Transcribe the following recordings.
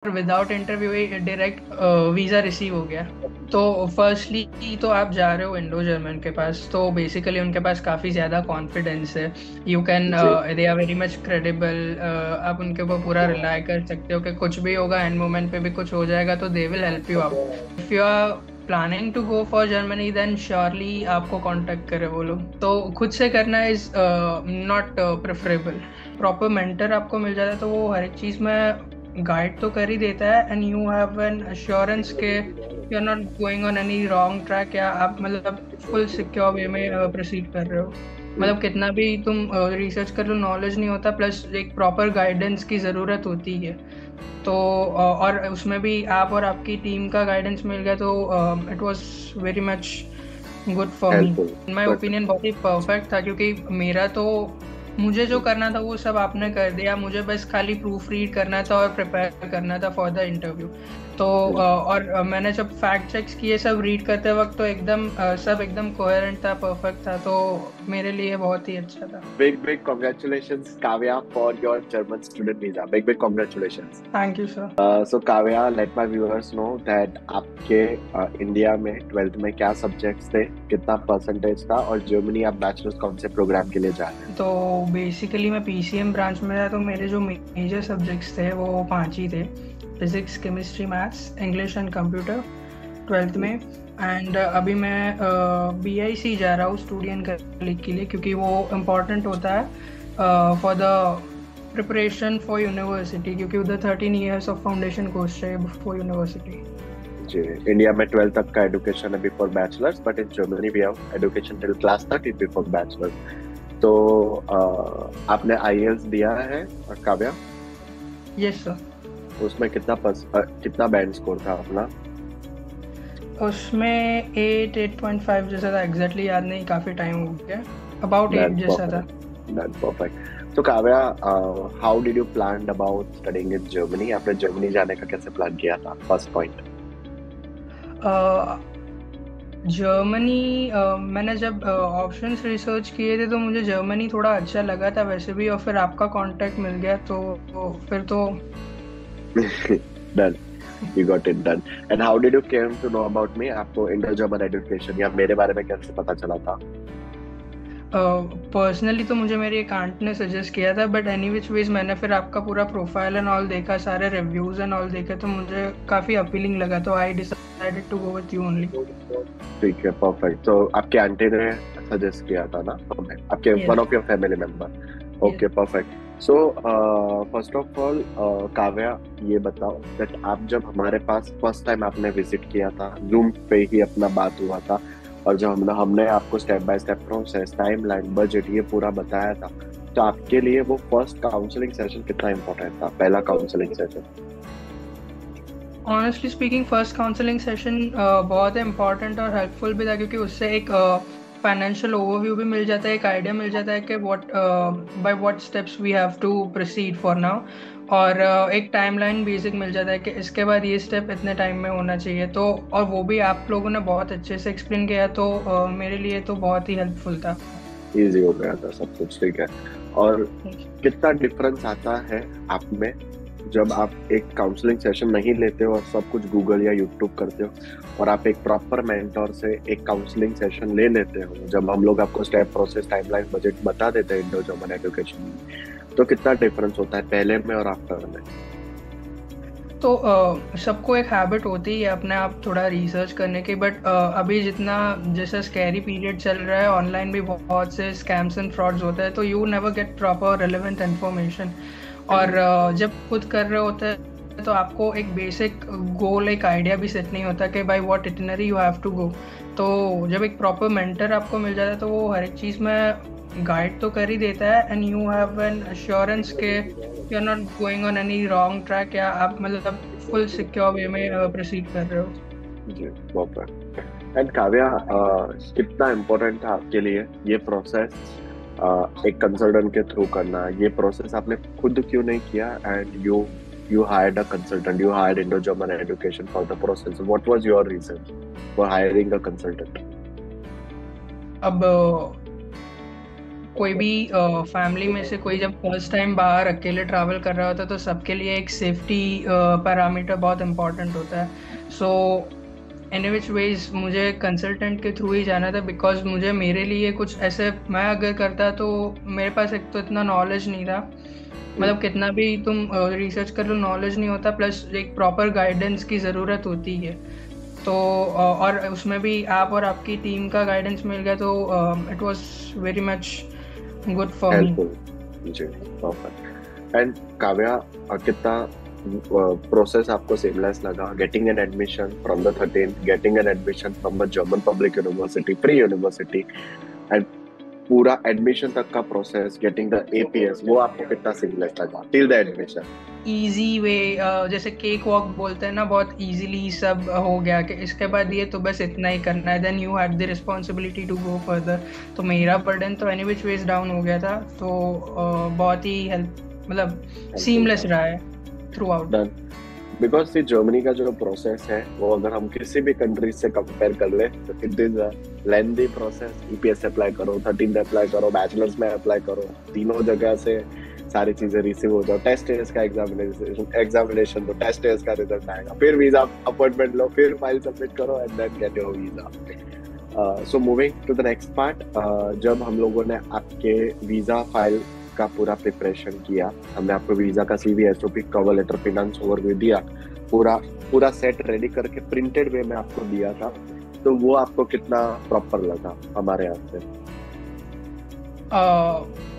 Without interview direct visa receive हो गया। तो फर्स्टली तो आप जा रहे हो इंडो जर्मन के पास, तो बेसिकली उनके पास काफ़ी ज़्यादा कॉन्फिडेंस है। यू कैन जी। They are very much credible. आप उनके ऊपर पूरा रिलाई कर सकते हो कि कुछ भी होगा, एंड मोमेंट पे भी कुछ हो जाएगा तो they will help you out. If you are planning to go for Germany then surely आपको कांटेक्ट करे वो लोग। तो खुद से करना is not preferable. Proper mentor आपको मिल जाता है तो वो हर एक चीज़ में गाइड तो कर ही देता है, and you have an assurance के you are not going on any wrong track, या आप मतलब फुल सिक्योर वे में प्रोसीड कर रहे हो। मतलब कितना भी तुम रिसर्च कर लो, नॉलेज नहीं होता, प्लस एक प्रॉपर गाइडेंस की ज़रूरत होती है। तो और उसमें भी आप और आपकी टीम का गाइडेंस मिल गया तो it was very much good for me. Helpful. In my but opinion बहुत ही परफेक्ट था, क्योंकि मेरा तो मुझे जो करना था वो सब आपने कर दिया। मुझे बस खाली प्रूफ रीड करना था और प्रिपेयर करना था फॉर द इंटरव्यू। तो और मैंने जब फैक्ट चेक्स किए सब रीड करते वक्त, तो एकदम सब एकदम कोहेरेंट था, परफेक्ट था, तो मेरे लिए बहुत ही अच्छा था। big congratulations, Kavya, for your German student visa. Big congratulations. Thank you sir. So Kavya, let my viewers know that आपके इंडिया में 12th में क्या सब्जेक्ट्स थे, कितना परसेंटेज था, और जर्मनी आप बैचलर्स कौन से प्रोग्राम के लिए जा रहे हैं? तो बेसिकली मैं पीसीएम ब्रांच में था, तो मेरे जो मेजर सब्जेक्ट्स थे वो पांच ही थे: physics, chemistry, maths, English and computer, twelfth में। एंड अभी मैं बीआईसी जा रहा हूँ स्टूडेंट कलीग के लिए, क्योंकि वो इम्पोर्टेंट होता है for the preparation for university, क्योंकि उधर 13 years ऑफ फाउंडेशन कोर्स है फॉर यूनिवर्सिटी। जी। इंडिया में 12th तक का एजुकेशन है before bachelors, but in Germany we have education till class 13 before bachelors. तो आपने आईएलटीएस दिया है काव्या? Yes sir. उसमें कितना बैंड स्कोर था अपना? उसमें 8.5 जैसा था, एग्जैक्टली याद नहीं, काफ़ी टाइम हो गया। अबाउट 8 That's जैसा था। perfect. That's perfect. So Kavya, how did you plan about studying in Germany? आपने जर्मनी जाने का कैसे प्लान किया था? First point. जर्मनी मैंने जब ऑप्शंस रिसर्च किए थे तो मुझे जर्मनी थोड़ा अच्छा लगा था वैसे भी, और फिर आपका कांटेक्ट मिल गया तो फिर तो Done. You got it done. And how did you came to know about me? आपको इंडो जर्मन एजुकेशन या मेरे बारे में कैसे पता चला था? पर्सनली तो मुझे मेरी एक आंट ने सजेस्ट किया था, बट एनी विच वेज मैंने फिर आपका पूरा प्रोफाइल एंड ऑल देखा, सारे रिव्यूज एंड ऑल देखे, तो मुझे काफ़ी अपीलिंग लगा, तो I decided to go with you only. ठीक है, परफेक्ट। तो आपके आंटी ने सजेस्ट किया था ना हमें, आपके one yes. Of your family member? Yes. Okay, perfect. So first of all Kavya, ये बताओ दैट आप जब हमारे पास फर्स्ट टाइम आपने विजिट किया था, जूम पे ही अपना बात हुआ था, और जब हमने आपको step by step process, timeline, budget ये पूरा बताया था, तो आपके लिए वो फर्स्ट काउंसलिंग सेशन कितना इंपॉर्टेंट था, पहला counselling session? Honestly speaking first counselling session बहुत इम्पॉर्टेंट और हेल्पफुल भी था, क्योंकि उससे एक फाइनेंशियल ओवरव्यू भी मिल जाता है, एक आइडिया मिल जाता है कि what by what steps we have to proceed for now. और एक टाइमलाइन बेसिक मिल जाता है कि इसके बाद ये स्टेप इतने टाइम में होना चाहिए, तो और वो भी आप लोगों ने बहुत अच्छे से एक्सप्लेन किया, तो मेरे लिए तो बहुत ही हेल्पफुल था। इजी हो गया था सब कुछ, ठीक है। और कितना डिफरेंस आता है आप में जब आप एक काउंसलिंग सेशन नहीं लेते हो और सब कुछ गूगल या यूट्यूब करते हो, और आप एक प्रॉपर मेंटोर से एक काउंसलिंग सेशन ले लेते हो, जब हम लोग आपको स्टेप, प्रोसेस, टाइमलाइन, बजट बता देते हैं इंडो जर्मन एजुकेशन में, तो कितना डिफरेंस होता है पहले में और आफ्टर में? तो सबको एक हैबिट होती है अपने आप थोड़ा रिसर्च करने की, बट अभी जितना जैसा स्कैरी पीरियड चल रहा है, ऑनलाइन भी बहुत से स्कैम्स एंड फ्रॉड्स होते हैं, तो you never get proper relevant information. और जब खुद कर रहे होते हैं तो आपको एक बेसिक गोल, एक आइडिया भी सेट नहीं होता कि by what itinerary you have to go. तो जब एक प्रॉपर मेंटर आपको मिल जाता है तो वो हर एक चीज़ में गाइड तो कर ही देता है, and you have an assurance के you are not going on any wrong track, या आप मतलब फुल सिक्योर वे में प्रोसीड कर रहे हो। जी, परफेक्ट। एंड काव्या, कितना इम्पोर्टेंट था आपके लिए ये प्रोसेस, एक कंसल्टेंट के थ्रू करना? ये प्रोसेस आपने खुद क्यों नहीं किया, and you hired a consultant, you hired Indo German Education for the process? What was your reason for hiring a consultant? अब कोई भी फैमिली में से कोई जब फर्स्ट टाइम बाहर अकेले ट्रैवल कर रहा होता है तो सबके लिए एक सेफ्टी पैरामीटर बहुत इम्पोर्टेंट होता है। सो एनी विच वेज मुझे कंसल्टेंट के थ्रू ही जाना था, बिकॉज मुझे मेरे लिए कुछ ऐसे, मैं अगर करता तो मेरे पास एक तो इतना नॉलेज नहीं था, मतलब कितना भी तुम रिसर्च कर लो नॉलेज नहीं होता, प्लस एक प्रॉपर गाइडेंस की ज़रूरत होती है। तो और उसमें भी आप और आपकी टीम का गाइडेंस मिल गया तो it was very much good for me. Helpful. जी, परफेक्ट। एंड काव्या, कितना प्रोसेस आपको सेमलेस लगा getting an admission from the 13th, getting an admission from the German public university, free university, and पूरा admission तक का प्रोसेस, गेटिंग द एपीएस, वो आपको कितना सेमलेस लगा till the admission? Easy way, जैसे केक वॉक बोलते हैं ना, बहुत इजीली सब हो गया कि इसके बाद ये तो बस इतना ही करना है, then you had the responsibility to go further. तो मेरा बर्डन तो एनी विच वेज डाउन हो गया था, तो बहुत ही हेल्प, मतलब सीमलेस रहा है throughout. Done. Because see Germany का जो प्रोसेस है वो अगर हम किसी भी कंट्री से कंपेयर कर ले तो it is a lengthy process. EPS apply करो, 13th अप्लाई करो, बैचलर्स में अप्लाई करो, तीनों जगह से सारी चीजें रिसीव हो जाओ, टेस्ट एज का एग्जामिनेशन दो, टेस्ट एज का रिजल्ट आएगा, फिर वीजा अपॉइंटमेंट लो, फिर फाइल सबमिट करो and then get your visa. So moving to the next part, जब हम लोगों ने आपके वीजा फाइल का पूरा प्रिपरेशन किया, हमने आपको वीजा का CV, SOP, cover letter, finance overview दिया, पूरा सेट रेडी करके प्रिंटेड वे में आपको दिया था, तो वो आपको कितना प्रॉपर लगा हमारे यहाँ से?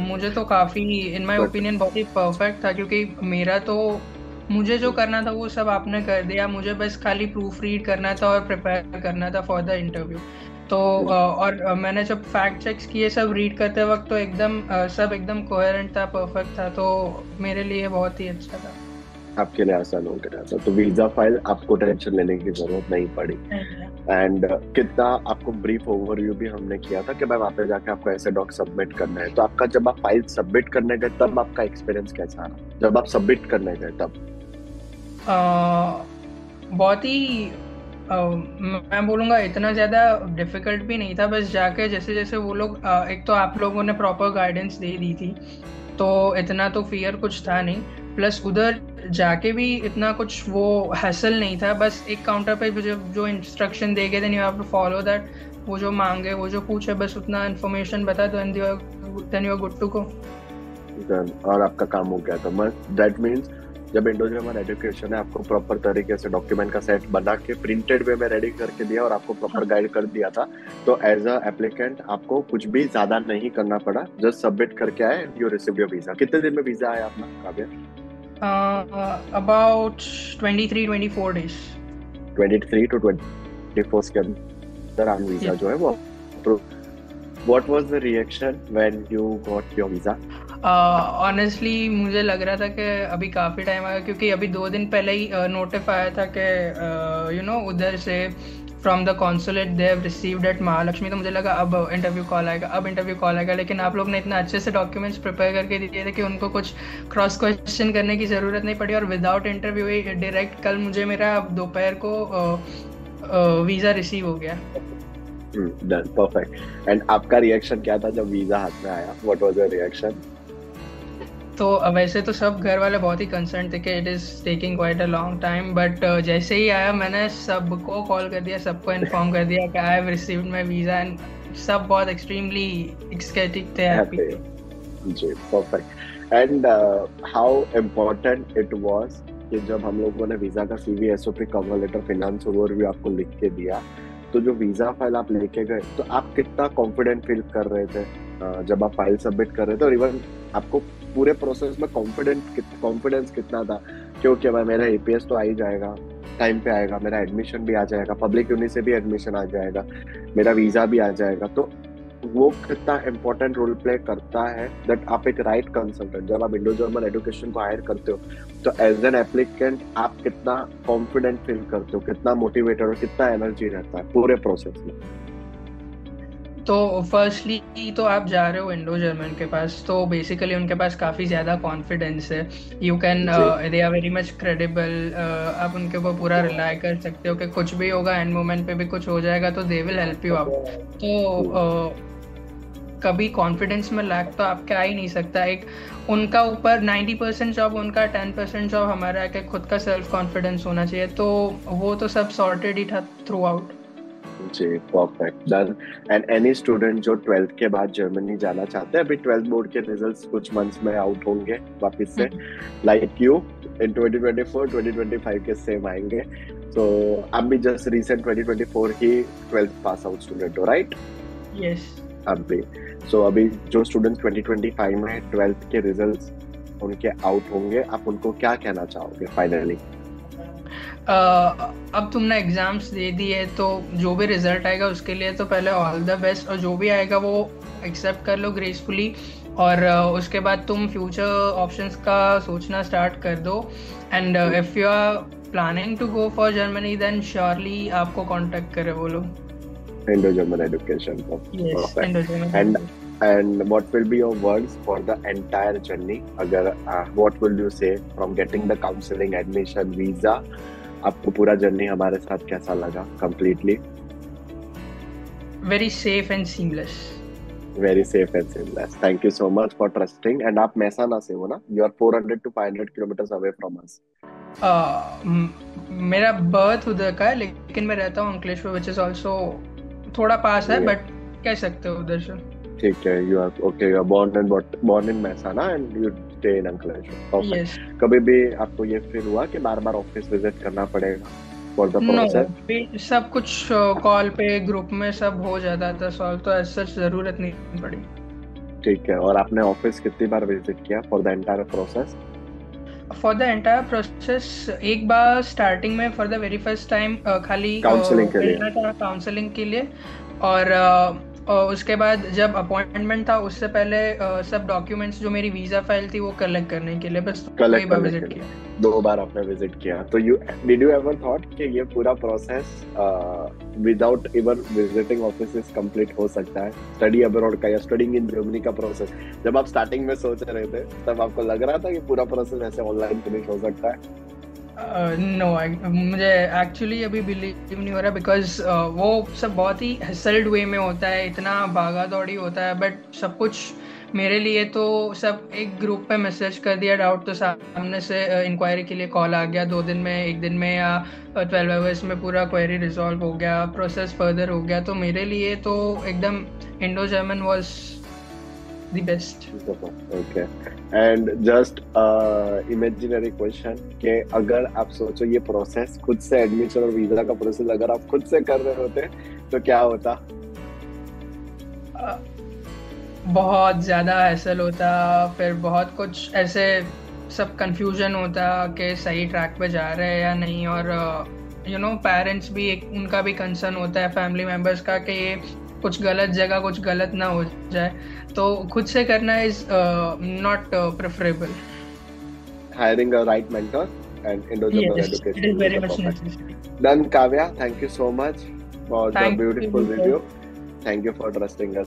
मुझे तो काफ़ी, इन माय ओपिनियन, बहुत ही परफेक्ट था, क्योंकि मेरा तो, मुझे जो करना था वो सब आपने कर दिया, मुझे बस खाली प्रूफ रीड करना था और प्रिपेयर करना था फॉर द इंटरव्यू। तो और मैंने जब फैक्ट चेक्स किए सब रीड करते वक्त, तो एकदम सब एकदम कोहेरेंट था, परफेक्ट था, तो मेरे लिए बहुत ही अच्छा था। आपके लिए आसान हो गया था, तो वीजा फाइल आपको टेंशन लेने की जरूरत नहीं पड़ी। एंड कितना आपको ब्रीफ ओवरव्यू भी हमने किया था कि मैं वहाँ पे जाके आपको ऐसे डॉक सबमिट करना है, तो आपका जब आप फाइल सबमिट करने गए तब आपका एक्सपीरियंस कैसा रहा जब आप सबमिट करने गए तब? बहुत ही मैं बोलूँगा इतना ज़्यादा डिफिकल्ट भी नहीं था, बस जाके जैसे जैसे वो लोग, एक तो आप लोगों ने प्रॉपर गाइडेंस दे दी थी, तो इतना तो फियर कुछ था नहीं, प्लस उधर जाके भी इतना कुछ वो हैसल नहीं था, बस एक काउंटर पे जो इंस्ट्रक्शन दे गए थे, you have to follow that, वो जो मांगे, वो जो पूछे, बस उतना इन्फॉर्मेशन बता दो, and then you are good to go. और आपका काम हो गया था। दैट मीन्स जब इंडो जर्मन एजुकेशन है आपको प्रॉपर तरीके से डॉक्यूमेंट का सेट बना के प्रिंटेड वे में रेडी करके दिया और आपको प्रॉपर गाइड कर दिया था, तो एज अ एप्लीकेंट आपको कुछ भी ज्यादा नहीं करना पड़ा, जस्ट सबमिट करके आए, यू रिसीव योर वीजा। कितने दिन में वीजा आया अपना, काव्या? About 23-24 days। 23 to 24 के अंदर आप वीजा जो है वो। What was the reaction when you got your visa? Honestly मुझे लग रहा था कि अभी काफ़ी टाइम आएगा, क्योंकि अभी 2 दिन पहले ही नोटिफ आया था कि उधर से from the consulate they have received at Mahalakshmi, तो मुझे लगा अब इंटरव्यू कॉल आएगा, लेकिन आप लोग ने इतना अच्छे से डॉक्यूमेंट्स प्रिपेयर करके दिए थे कि उनको कुछ क्रॉस क्वेश्चन करने की ज़रूरत नहीं पड़ी, और विदाउट इंटरव्यू ही डायरेक्ट कल मुझे मेरा दोपहर को वीज़ा रिसीव हो गया। Done, perfect. एंड आपका रिएक्शन क्या था जब वीजा हाथ में आया? What was your reaction? तो वैसे तो सब घर वाले बहुत ही कंसर्न थे कि it is taking quite a long time, but जैसे ही आया मैंने सबको कॉल कर दिया, सबको इन्फॉर्म कर दिया कि I have received my visa, and सब बहुत एक्सट्रीमली एक्साइटेड थे, हैप्पी थे। जी, perfect. And how important it was कि जब हम लोगों ने वीजा का CV, SOP, cover letter, finance overview आपको लिख के दिया, तो जो वीजा फाइल आप लेके गए, तो आप कितना कॉन्फिडेंट फील कर रहे थे जब आप फाइल सबमिट कर रहे थे, और इवन आपको पूरे प्रोसेस में कॉन्फिडेंस कितना था क्योंकि भाई मेरा एपीएस तो आ ही जाएगा, टाइम पे आएगा, मेरा एडमिशन भी आ जाएगा, पब्लिक यूनि से भी एडमिशन आ जाएगा, मेरा वीजा भी आ जाएगा, तो वो कितना इम्पोर्टेंट रोल प्ले करता है दैट आप एक राइट कंसल्टेंट, जब आप इंडो जर्मन एजुकेशन को हायर करते हो तो एज एन एप्लीकेंट आप कितना कॉन्फिडेंट फील करते हो, कितना मोटिवेटेड और कितना एनर्जी रहता है पूरे प्रोसेस में? तो फर्स्टली तो आप जा रहे हो इंडो जर्मन के पास, तो बेसिकली उनके पास काफ़ी ज़्यादा कॉन्फिडेंस है, you can, they are very much credible, आप उनके ऊपर पूरा रिलाई कर सकते हो कि कुछ भी होगा, एंड मोमेंट पे भी कुछ हो जाएगा तो they will help you out. तो कभी कॉन्फिडेंस में लैक तो आपके आ ही नहीं सकता। एक उनका ऊपर 90% जॉब उनका, 10% जॉब हमारा है कि खुद का सेल्फ कॉन्फिडेंस होना चाहिए, तो वो तो सब सॉर्टेड ही था थ्रू आउट। जी, perfect, done. And any student जो 12th के बाद जर्मनी जाना चाहते हैं, अभी 12th बोर्ड के रिजल्ट्स कुछ मंथ्स में आउट होंगे वापस से, लाइक यू इन 2024 2025 के सेम आएंगे। तो आप भी जस्ट रिसेंट 2024 ही 12th पास आउट स्टूडेंट हो, राइट? यस। आप भी। सो अभी जो स्टूडेंट्स 2025 में 12th के रिजल्ट्स उनके आउट होंगे, आप उनको क्या कहना चाहोगे फाइनली? अब तुमने एग्जाम्स दे दिए तो जो भी रिजल्ट आएगा उसके लिए तो पहले ऑल द बेस्ट, और जो भी आएगा वो एक्सेप्ट कर लो ग्रेसफुली, और उसके बाद तुम फ्यूचर ऑप्शंस का सोचना स्टार्ट कर दो। And if you are planning to go for Germany then surely आपको कांटेक्ट करे वो लोग। Indo German education. Yes, Indo-German. And what will be your words for the entire journey? अगर what will you say from getting the counseling, admission, visa? आपको पूरा journey हमारे साथ कैसा लगा? Completely Very safe and seamless. very safe and seamless. Thank you so much for trusting. And आप मैसाना से हो ना? You are 400 to 500 kilometers away from us. मेरा बर्थ उधर का है लेकिन मैं रहता हूँ अंकलेश्वर, which is also थोड़ा पास है, बट कह सकते हो उधर से। ठीक है, you are okay. You are born in Mehsana and you stay in Ankleshwar. Perfect. Yes. कभी भी आपको ये फील हुआ कि बार-बार ऑफिस विजिट करना पड़ेगा for the process? No, सब कुछ कॉल पे ग्रुप में सब हो जाता था सॉल्व, तो ऐसा जरूरत नहीं पड़ी। ठीक है, और आपने ऑफिस कितनी बार विजिट किया for the entire process? For the entire process एक बार स्टार्टिंग में for the very first time खाली काउंसलिंग के लिए था, काउंसलिंग के लिए, और उसके बाद जब अपॉइंटमेंट था उससे पहले सब डॉक्यूमेंट्स जो मेरी वीजा फाइल थी वो कलेक्ट करने के लिए बस कलेक्ट बार करने विजिट के लिए किया। 2 बार आपने विजिट किया। तो डिड यू एवर थॉट कि ये पूरा process without ever visiting office complete हो सकता है, स्टडी अब्रॉड का या स्टडीइंग इन जर्मनी का प्रोसेस? जब आप स्टार्टिंग में सोच रहे थे तब आपको लग रहा था कि पूरा प्रोसेस ऐसे ऑनलाइन फिनिश हो सकता है? नो, मुझे एक्चुअली अभी बिलीव नहीं हो रहा, बिकॉज वो सब बहुत ही हसल्ड वे में होता है, इतना भागा दौड़ी होता है, बट सब कुछ मेरे लिए तो सब एक ग्रुप पे मैसेज कर दिया, डाउट तो सामने से इंक्वायरी के लिए कॉल आ गया, 2 दिन में 1 दिन में या 12 आवर्स में पूरा क्वेरी रिजॉल्व हो गया, प्रोसेस फर्दर हो गया। तो मेरे लिए तो एकदम Indo German was the best. Okay, and just imaginary question कि अगर आप सोचो ये प्रोसेस खुद से, एडमिशन और वीजा का प्रोसेस अगर आप खुद से कर रहे होते तो क्या होता? बहुत ज़्यादा हैसल होता, फिर बहुत कुछ ऐसे सब कंफ्यूजन होता कि सही ट्रैक पे जा रहे हैं या नहीं, और यू नो पेरेंट्स भी उनका भी कंसर्न होता है, फैमिली मेम्बर्स का, कि ये कुछ गलत जगह कुछ गलत ना हो जाए, तो खुद से करना is not preferable. Hiring a right mentor and Indo-German Yes, education it is very the much perfect. necessary. Done, Kavya. Thank you so much for the Thank beautiful you. video. Thank you for trusting us.